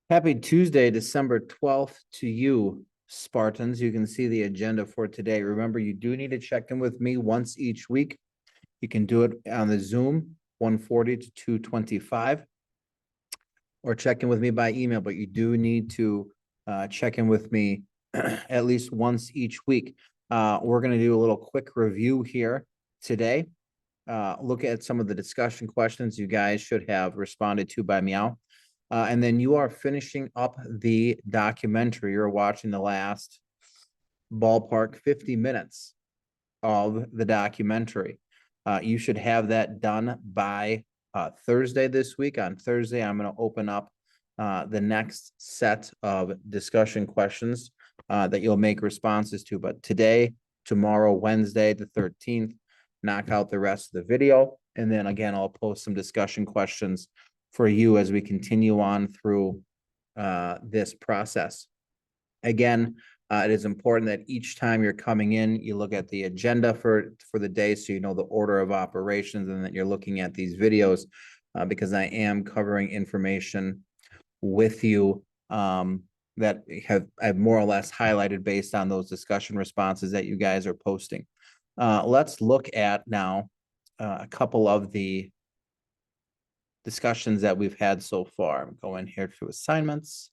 Happy Tuesday, December 12th to you, Spartans. You can see the agenda for today. Remember, you do need to check in with me once each week. You can do it on the Zoom, 1:40 to 2:25, or check in with me by email, but you do need to check in with me at least once each week. We're going to do a little quick review here today. Look at some of the discussion questions you guys should have responded to by Meow. And then you are finishing up the documentary. You're watching the last ballpark 50 minutes of the documentary. You should have that done by Thursday this week. On Thursday, I'm going to open up the next set of discussion questions that you'll make responses to. But today, tomorrow, Wednesday, the 13th, knock out the rest of the video. And then again, I'll post some discussion questions for you as we continue on through this process. Again, it is important that each time you're coming in, you look at the agenda for the day so you know the order of operations and that you're looking at these videos because I am covering information with you that I've more or less highlighted based on those discussion responses that you guys are posting. Let's look at now a couple of the discussions that we've had so far. I'm going here to assignments.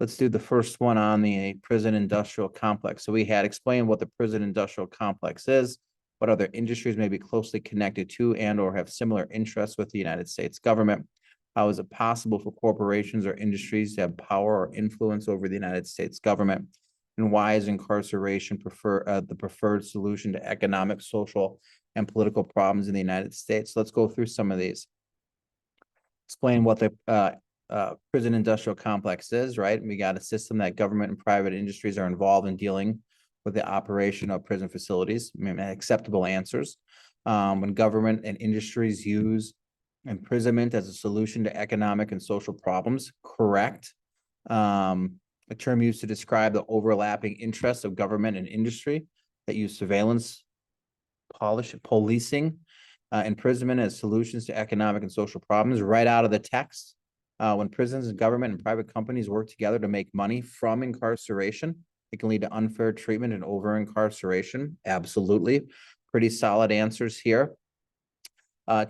Let's do the first one on the prison industrial complex. So we had explained what the prison industrial complex is, what other industries may be closely connected to and or have similar interests with the United States government. How is it possible for corporations or industries to have power or influence over the United States government? And why is incarceration the preferred solution to economic, social, and political problems in the United States? Let's go through some of these. Explain what the prison industrial complex is, right? We got a system that government and private industries are involved in dealing with the operation of prison facilities. I mean, acceptable answers. When government and industries use imprisonment as a solution to economic and social problems, correct. A term used to describe the overlapping interests of government and industry that use surveillance, policing, imprisonment as solutions to economic and social problems right out of the text. When prisons and government and private companies work together to make money from incarceration, it can lead to unfair treatment and over incarceration. Absolutely. Pretty solid answers here.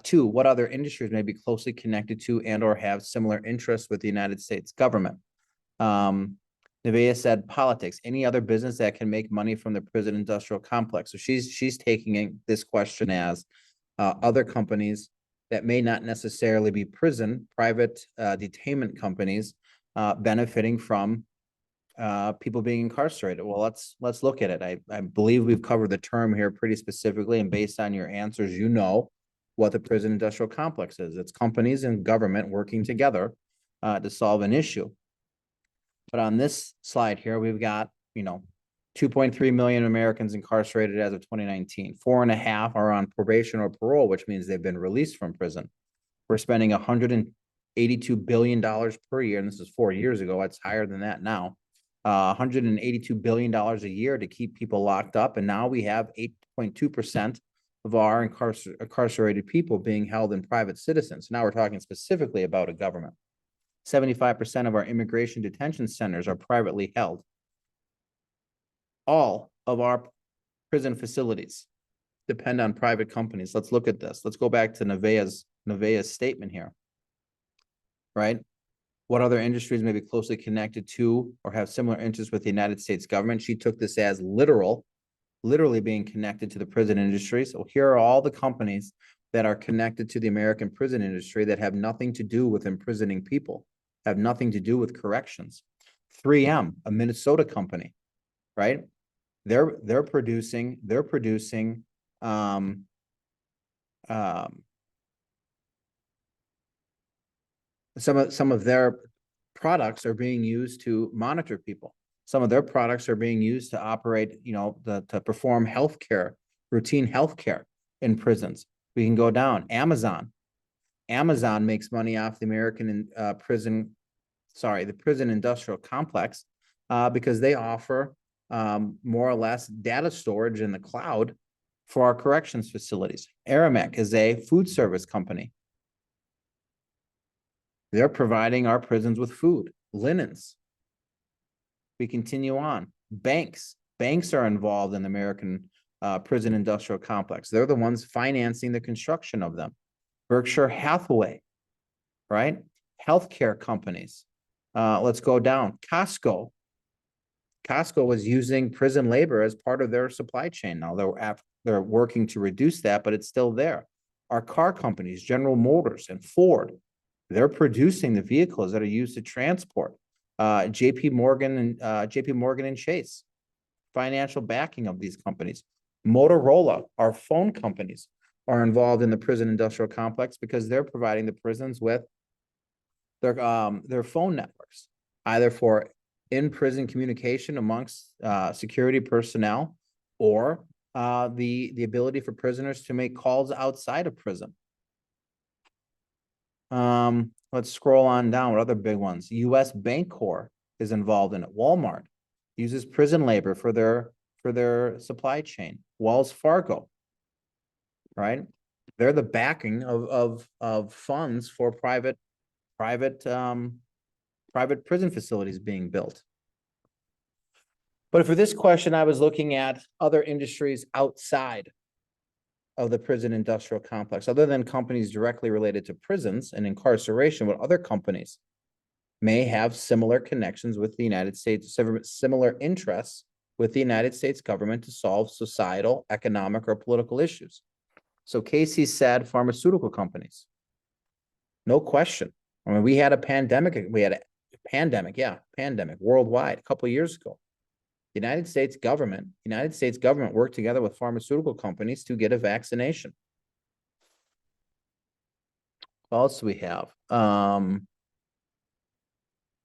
Two, what other industries may be closely connected to and or have similar interests with the United States government? Nevaeh said politics, any other business that can make money from the prison industrial complex. So she's taking this question as other companies that may not necessarily be private detainment companies benefiting from people being incarcerated. Well, let's look at it. I believe we've covered the term here pretty specifically, and based on your answers, you know what the prison industrial complex is. It's companies and government working together to solve an issue. But on this slide here, we've got, 2.3 million Americans incarcerated as of 2019. 4.5 are on probation or parole, which means they've been released from prison. We're spending $182 billion per year, and this is 4 years ago. It's higher than that now. $182 billion a year to keep people locked up, and now we have 8.2% of our incarcerated people being held in private citizens. Now we're talking specifically about a government. 75% of our immigration detention centers are privately held. All of our prison facilities depend on private companies. Let's look at this. Let's go back to Nevaeh's statement here, right? What other industries may be closely connected to or have similar interests with the United States government? She took this as literally being connected to the prison industry. So here are all the companies that are connected to the American prison industry that have nothing to do with imprisoning people, have nothing to do with corrections. 3M, a Minnesota company, right? They're producing some of their products are being used to monitor people. Some of their products are being used to operate, to perform routine healthcare in prisons. We can go down. Amazon makes money off the prison industrial complex because they offer more or less data storage in the cloud for our corrections facilities. Aramex is a food service company. They're providing our prisons with food. linens. We continue on. Banks are involved in the American prison industrial complex. They're the ones financing the construction of them. Berkshire Hathaway, right? Healthcare companies. Let's go down. Costco. Costco was using prison labor as part of their supply chain. Now they're working to reduce that, but it's still there. Our car companies, General Motors and Ford, they're producing the vehicles that are used to transport. JP Morgan and Chase, financial backing of these companies. Motorola, our phone companies, are involved in the prison industrial complex because they're providing the prisons with their phone networks, either for in-prison communication amongst security personnel, or the ability for prisoners to make calls outside of prison. Let's scroll on down. What other big ones? U.S. Bancorp is involved in it. Walmart uses prison labor for their supply chain. Wells Fargo, right? They're the backing of funds for private prison facilities being built. But for this question, I was looking at other industries outside of the prison industrial complex, other than companies directly related to prisons and incarceration. What other companies may have similar connections with the United States, similar interests with the United States government to solve societal, economic, or political issues? So Casey said pharmaceutical companies. No question. I mean, we had a pandemic worldwide a couple of years ago. The United States government worked together with pharmaceutical companies to get a vaccination. What else do we have?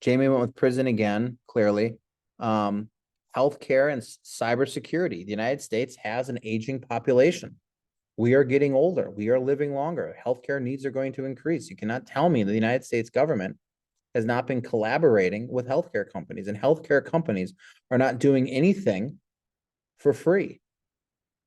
Jamie went with prison again, clearly. Healthcare and cybersecurity. The United States has an aging population. We are getting older. We are living longer. Healthcare needs are going to increase. You cannot tell me the United States government has not been collaborating with healthcare companies, and healthcare companies are not doing anything for free.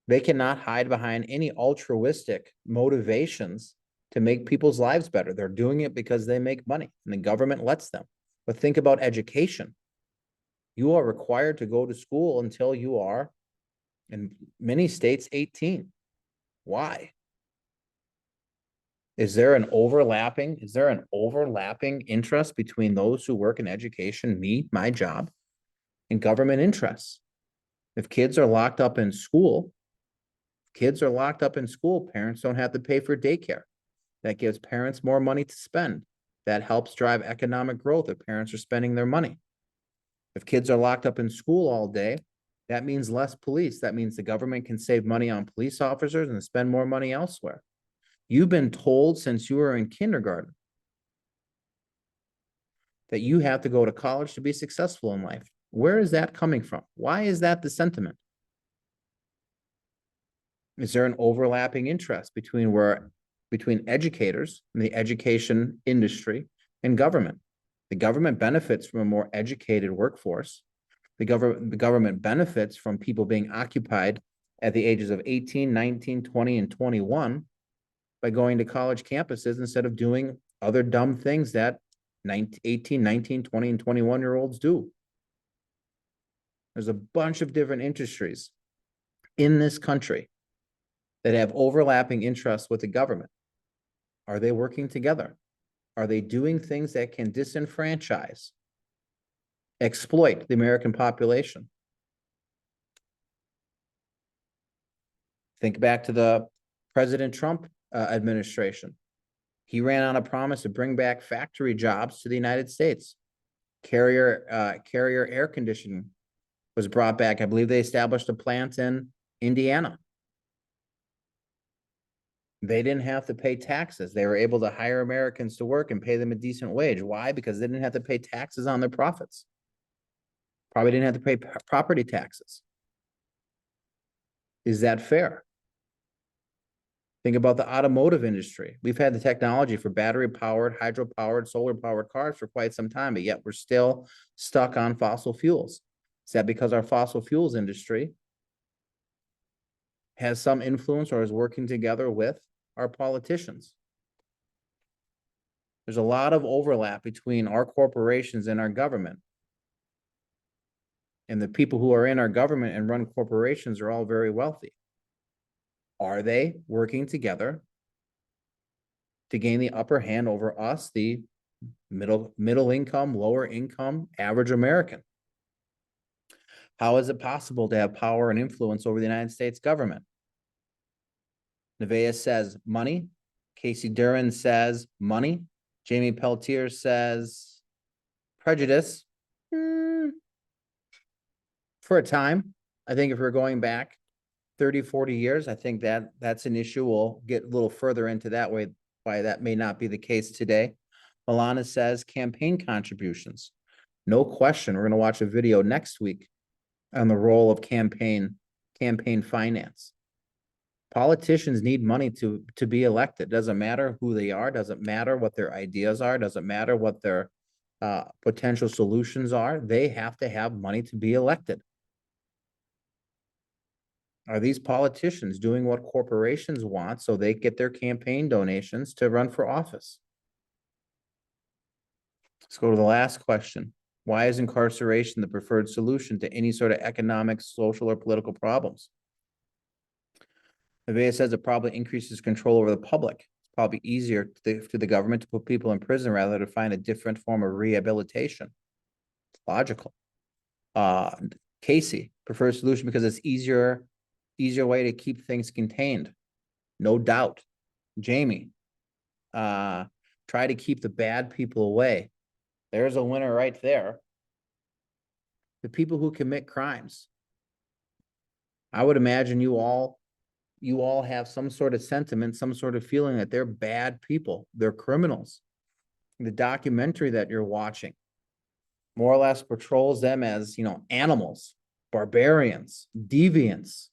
They cannot hide behind any altruistic motivations to make people's lives better. They're doing it because they make money and the government lets them. But think about education. You are required to go to school until you are, in many states, 18. Why? Is there an overlapping interest between those who work in education, me, my job, and government interests? If kids are locked up in school, parents don't have to pay for daycare. That gives parents more money to spend. That helps drive economic growth if parents are spending their money. If kids are locked up in school all day, that means less police. That means the government can save money on police officers and spend more money elsewhere. You've been told since you were in kindergarten that you have to go to college to be successful in life. Where is that coming from? Why is that the sentiment? Is there an overlapping interest between educators and the education industry and government? The government benefits from a more educated workforce. The government benefits from people being occupied at the ages of 18, 19, 20, and 21 by going to college campuses instead of doing other dumb things that 18, 19, 20, and 21-year-olds do. There's a bunch of different industries in this country that have overlapping interests with the government. Are they working together? Are they doing things that can disenfranchise, exploit the American population? Think back to the President Trump administration. He ran on a promise to bring back factory jobs to the United States. Carrier air conditioning was brought back. I believe they established a plant in Indiana. They didn't have to pay taxes. They were able to hire Americans to work and pay them a decent wage. Why? Because they didn't have to pay taxes on their profits. Probably didn't have to pay property taxes. Is that fair? Think about the automotive industry. We've had the technology for battery-powered, hydro-powered, solar-powered cars for quite some time, but yet we're still stuck on fossil fuels. Is that because our fossil fuels industry has some influence or is working together with our politicians? There's a lot of overlap between our corporations and our government. And the people who are in our government and run corporations are all very wealthy. Are they working together to gain the upper hand over us, the middle income, lower income, average American? How is it possible to have power and influence over the United States government? Nevaeh says money. Casey Duran says money. Jamie Peltier says prejudice. For a time, I think if we're going back 30, 40 years, I think that's an issue. We'll get a little further into that way, why that may not be the case today. Milana says campaign contributions. No question. We're going to watch a video next week on the role of campaign finance. Politicians need money to be elected. Doesn't matter who they are, doesn't matter what their ideas are, doesn't matter what their potential solutions are. They have to have money to be elected. Are these politicians doing what corporations want so they get their campaign donations to run for office? Let's go to the last question. Why is incarceration the preferred solution to any sort of economic, social, or political problems? Nevaeh says it probably increases control over the public. It's probably easier to the government to put people in prison rather than find a different form of rehabilitation. It's logical. Casey prefers solution because it's easier way to keep things contained. No doubt. Jamie, try to keep the bad people away. There's a winner right there. The people who commit crimes. I would imagine you all have some sort of sentiment, some sort of feeling that they're bad people. They're criminals. The documentary that you're watching more or less portrays them as, animals, barbarians, deviants.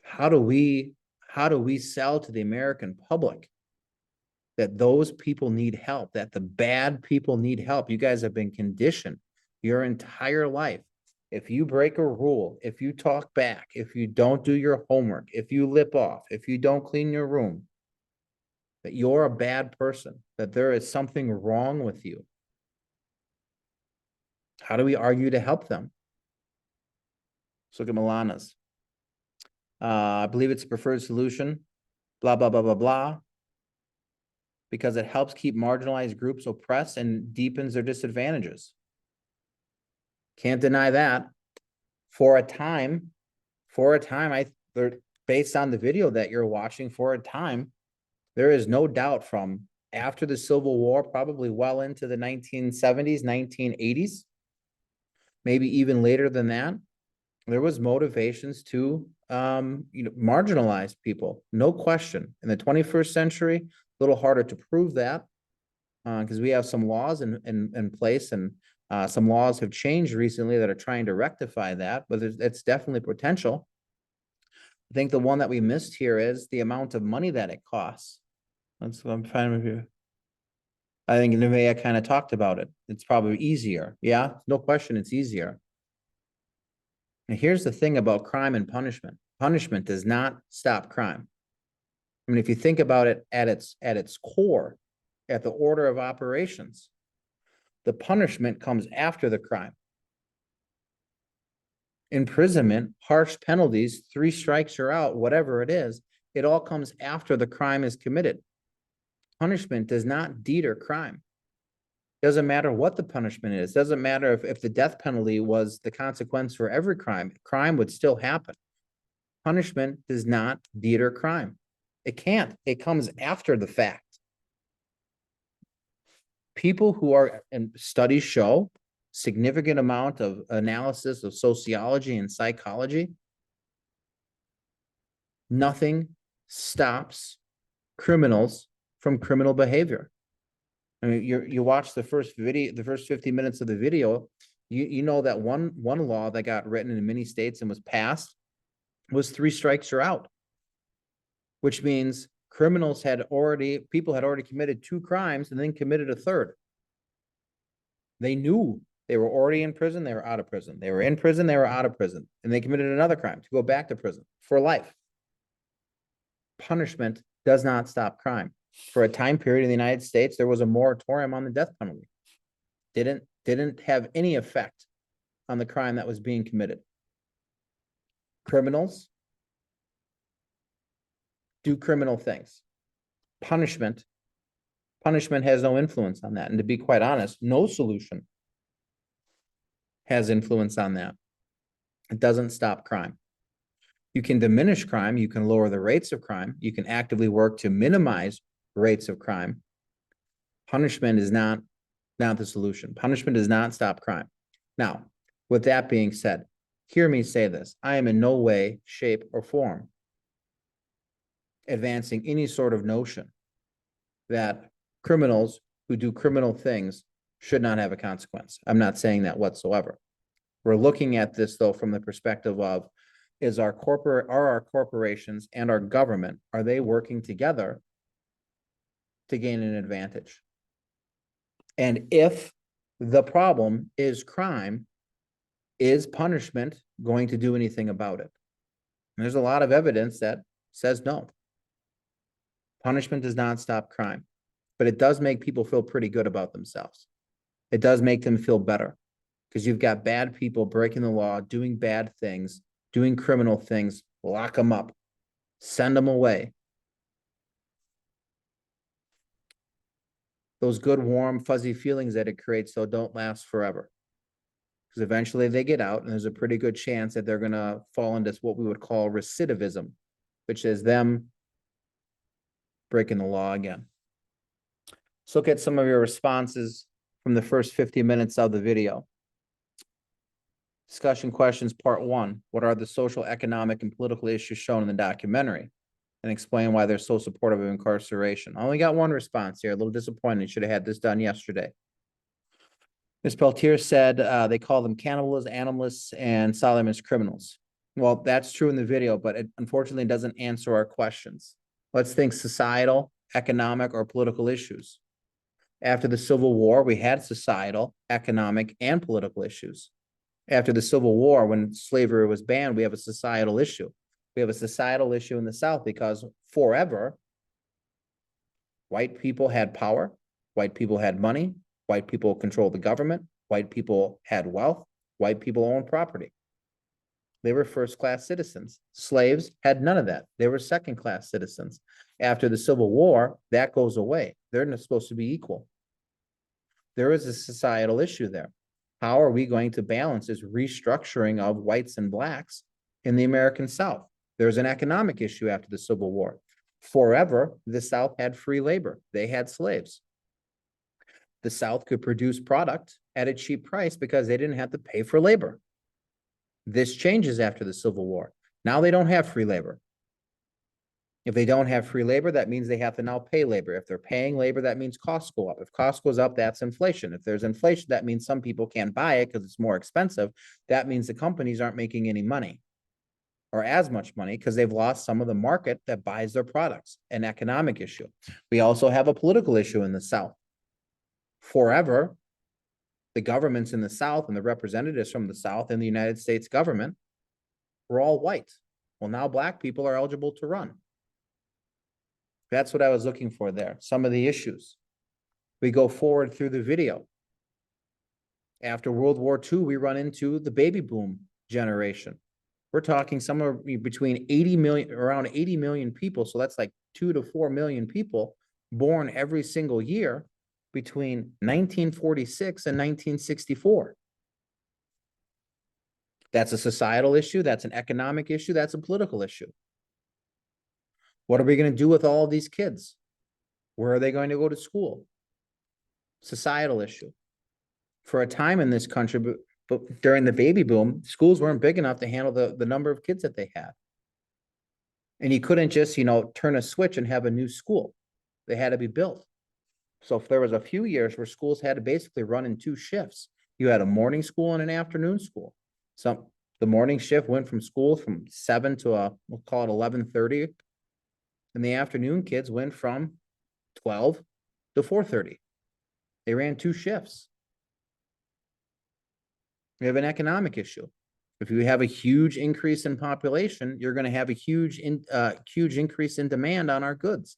How do we sell to the American public that those people need help, that the bad people need help? You guys have been conditioned your entire life. If you break a rule, if you talk back, if you don't do your homework, if you lip off, if you don't clean your room, that you're a bad person, that there is something wrong with you. How do we argue to help them? Let's look at Milana's. I believe it's a preferred solution, blah, blah, blah, blah, blah, because it helps keep marginalized groups oppressed and deepens their disadvantages. Can't deny that. For a time, based on the video that you're watching, for a time, there is no doubt from after the Civil War, probably well into the 1970s, 1980s, maybe even later than that, there was motivations to marginalize people, no question. In the 21st century, a little harder to prove that because we have some laws in place, and some laws have changed recently that are trying to rectify that, but it's definitely potential. I think the one that we missed here is the amount of money that it costs. That's what I'm trying to review. I think Nevaeh kind of talked about it. It's probably easier. Yeah, no question, it's easier. And here's the thing about crime and punishment. Punishment does not stop crime. I mean, if you think about it at its core, at the order of operations, the punishment comes after the crime. Imprisonment, harsh penalties, 3 strikes you're out, whatever it is, it all comes after the crime is committed. Punishment does not deter crime. Doesn't matter what the punishment is. Doesn't matter if the death penalty was the consequence for every crime. Crime would still happen. Punishment does not deter crime. It can't. It comes after the fact. People who are, and studies show, significant amount of analysis of sociology and psychology, nothing stops criminals from criminal behavior. I mean, you watch the first 50 minutes of the video, you know that one law that got written in many states and was passed was 3 strikes you're out, which means people had already committed 2 crimes and then committed a third. They knew they were already in prison, they were out of prison. They were in prison, they were out of prison, and they committed another crime to go back to prison for life. Punishment does not stop crime. For a time period in the United States, there was a moratorium on the death penalty. Didn't have any effect on the crime that was being committed. Criminals do criminal things. Punishment has no influence on that. And to be quite honest, no solution has influence on that. It doesn't stop crime. You can diminish crime. You can lower the rates of crime. You can actively work to minimize rates of crime. Punishment is not the solution. Punishment does not stop crime. Now, with that being said, hear me say this. I am in no way, shape, or form advancing any sort of notion that criminals who do criminal things should not have a consequence. I'm not saying that whatsoever. We're looking at this, though, from the perspective of, are our corporations and our government, are they working together to gain an advantage? And if the problem is crime, is punishment going to do anything about it? And there's a lot of evidence that says no. Punishment does not stop crime, but it does make people feel pretty good about themselves. It does make them feel better because you've got bad people breaking the law, doing bad things, doing criminal things, lock them up, send them away. Those good, warm, fuzzy feelings that it creates, though, don't last forever. Because eventually they get out, and there's a pretty good chance that they're going to fall into what we would call recidivism, which is them breaking the law again. Let's look at some of your responses from the first 50 minutes of the video. Discussion questions, part 1. What are the social, economic, and political issues shown in the documentary? And explain why they're so supportive of incarceration. I only got one response here. A little disappointed. Should have had this done yesterday. Ms. Peltier said they call them cannibals, animalists, and Solomon's criminals. Well, that's true in the video, but it unfortunately doesn't answer our questions. Let's think societal, economic, or political issues. After the Civil War, we had societal, economic, and political issues. After the Civil War, when slavery was banned, we have a societal issue. We have a societal issue in the South because forever, white people had power, white people had money, white people controlled the government, white people had wealth, white people owned property. They were first-class citizens. Slaves had none of that. They were second-class citizens. After the Civil War, that goes away. They're not supposed to be equal. There is a societal issue there. How are we going to balance this restructuring of whites and blacks in the American South? There's an economic issue after the Civil War. Forever, the South had free labor. They had slaves. The South could produce product at a cheap price because they didn't have to pay for labor. This changes after the Civil War. Now they don't have free labor. If they don't have free labor, that means they have to now pay labor. If they're paying labor, that means costs go up. If costs goes up, that's inflation. If there's inflation, that means some people can't buy it because it's more expensive. That means the companies aren't making any money or as much money because they've lost some of the market that buys their products. An economic issue. We also have a political issue in the South. Forever, the governments in the South and the representatives from the South in the United States government were all white. Well, now black people are eligible to run. That's what I was looking for there. Some of the issues. We go forward through the video. After World War II, we run into the baby boom generation. We're talking somewhere between 80 million, around 80 million people. So that's like 2 to 4 million people born every single year between 1946 and 1964. That's a societal issue. That's an economic issue. That's a political issue. What are we going to do with all of these kids? Where are they going to go to school? Societal issue. For a time in this country, but during the baby boom, schools weren't big enough to handle the number of kids that they had. And you couldn't just, turn a switch and have a new school. They had to be built. So if there was a few years where schools had to basically run in 2 shifts, you had a morning school and an afternoon school. So the morning shift went from school from 7 to we'll call it 11:30. And the afternoon kids went from 12 to 4:30. They ran 2 shifts. We have an economic issue. If you have a huge increase in population, you're going to have a huge increase in demand on our goods.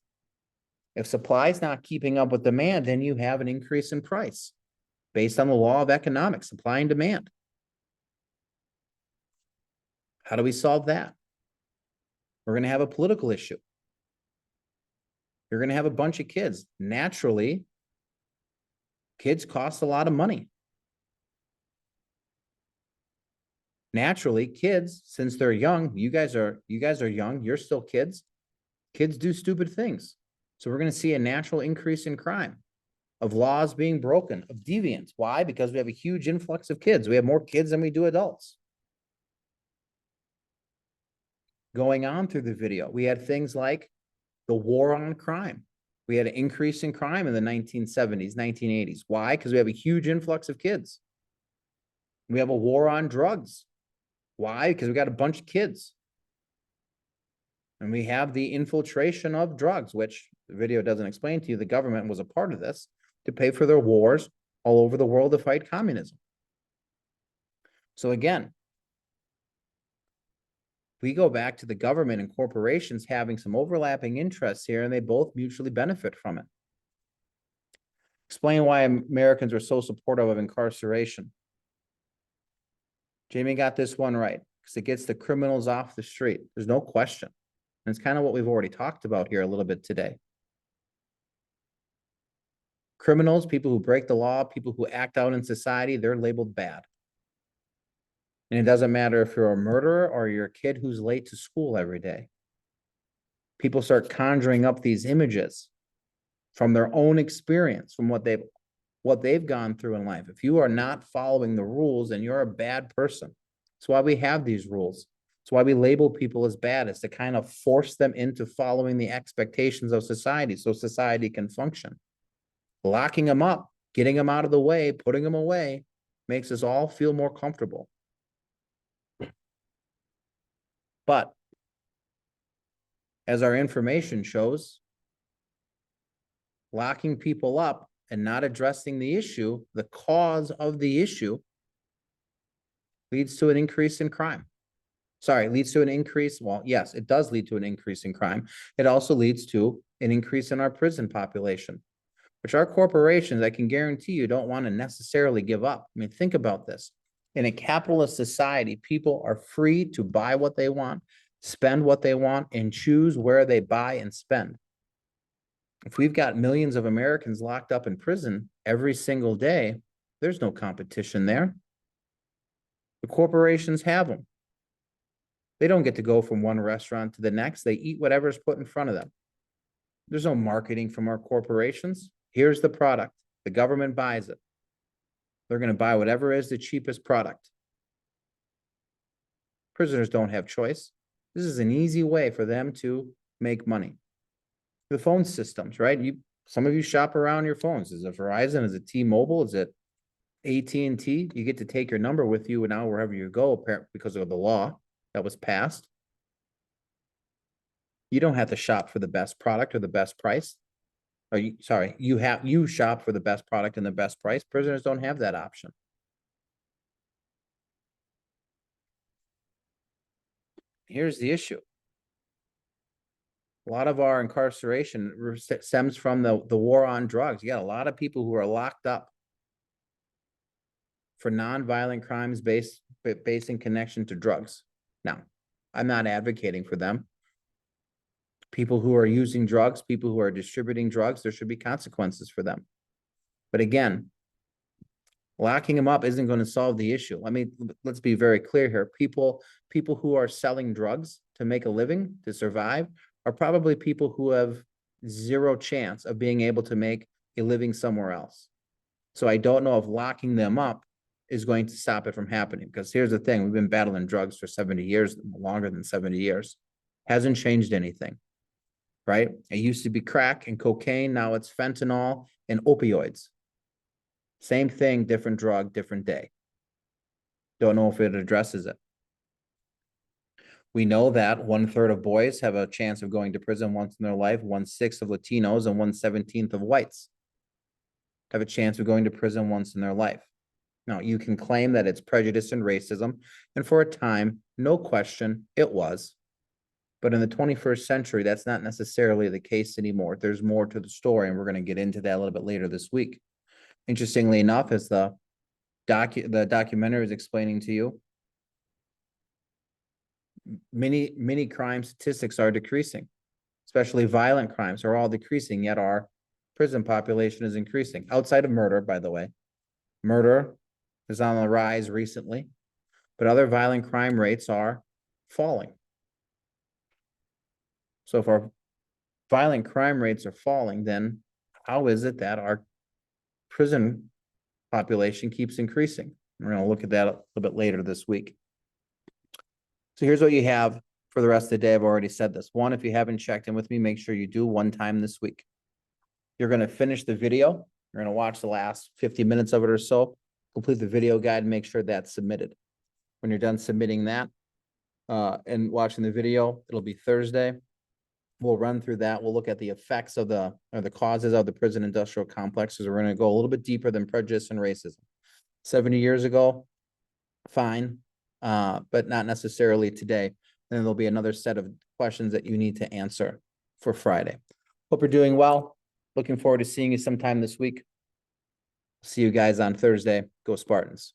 If supply is not keeping up with demand, then you have an increase in price based on the law of economics, supply and demand. How do we solve that? We're going to have a political issue. You're going to have a bunch of kids. Naturally, kids cost a lot of money. Naturally, kids, since they're young, you guys are young, you're still kids. Kids do stupid things. So we're going to see a natural increase in crime, of laws being broken, of deviance. Why? Because we have a huge influx of kids. We have more kids than we do adults. Going on through the video, we had things like the war on crime. We had an increase in crime in the 1970s, 1980s. Why? Because we have a huge influx of kids. We have a war on drugs. Why? Because we got a bunch of kids. And we have the infiltration of drugs, which the video doesn't explain to you. The government was a part of this to pay for their wars all over the world to fight communism. So again, we go back to the government and corporations having some overlapping interests here, and they both mutually benefit from it. Explain why Americans are so supportive of incarceration. Jamie got this one right, because it gets the criminals off the street. There's no question. And it's kind of what we've already talked about here a little bit today. Criminals, people who break the law, people who act out in society, they're labeled bad. And it doesn't matter if you're a murderer or you're a kid who's late to school every day. People start conjuring up these images from their own experience, from what they've gone through in life. If you are not following the rules, then you're a bad person. That's why we have these rules. That's why we label people as bad, is to kind of force them into following the expectations of society so society can function. Locking them up, getting them out of the way, putting them away, makes us all feel more comfortable. But as our information shows, locking people up and not addressing the issue, the cause of the issue, leads to an increase in crime. Sorry, leads to an increase. Well, yes, it does lead to an increase in crime. It also leads to an increase in our prison population, which our corporations, I can guarantee you, don't want to necessarily give up. I mean, think about this. In a capitalist society, people are free to buy what they want, spend what they want, and choose where they buy and spend. If we've got millions of Americans locked up in prison every single day, there's no competition there. The corporations have them. They don't get to go from one restaurant to the next. They eat whatever's put in front of them. There's no marketing from our corporations. Here's the product. The government buys it. They're going to buy whatever is the cheapest product. Prisoners don't have choice. This is an easy way for them to make money. The phone systems, right? Some of you shop around your phones. Is it Verizon? Is it T-Mobile? Is it AT&T? You get to take your number with you now wherever you go because of the law that was passed. You don't have to shop for the best product or the best price. Or you shop for the best product and the best price. Prisoners don't have that option. Here's the issue. A lot of our incarceration stems from the war on drugs. You got a lot of people who are locked up for nonviolent crimes based in connection to drugs. Now, I'm not advocating for them. People who are using drugs, people who are distributing drugs, there should be consequences for them. But again, locking them up isn't going to solve the issue. Let's be very clear here. People who are selling drugs to make a living, to survive, are probably people who have zero chance of being able to make a living somewhere else. So I don't know if locking them up is going to stop it from happening. Because here's the thing, we've been battling drugs for 70 years, longer than 70 years. Hasn't changed anything, right? It used to be crack and cocaine. Now it's fentanyl and opioids. Same thing, different drug, different day. Don't know if it addresses it. We know that 1/3 of boys have a chance of going to prison once in their life, 1/6 of Latinos and 1/17 of whites have a chance of going to prison once in their life. Now, you can claim that it's prejudice and racism, and for a time, no question, it was. But in the 21st century, that's not necessarily the case anymore. There's more to the story, and we're going to get into that a little bit later this week. Interestingly enough, as the documentary is explaining to you, many crime statistics are decreasing, especially violent crimes are all decreasing, yet our prison population is increasing. Outside of murder, by the way. Murder is on the rise recently, but other violent crime rates are falling. So if our violent crime rates are falling, then how is it that our prison population keeps increasing? We're going to look at that a little bit later this week. So here's what you have for the rest of the day. I've already said this. One, if you haven't checked in with me, make sure you do one time this week. You're going to finish the video. You're going to watch the last 50 minutes of it or so, complete the video guide, and make sure that's submitted. When you're done submitting that and watching the video, it'll be Thursday. We'll run through that. We'll look at the effects of the causes of the prison industrial complexes. We're going to go a little bit deeper than prejudice and racism. 70 years ago, fine, but not necessarily today. Then there'll be another set of questions that you need to answer for Friday. Hope you're doing well. Looking forward to seeing you sometime this week. See you guys on Thursday. Go Spartans.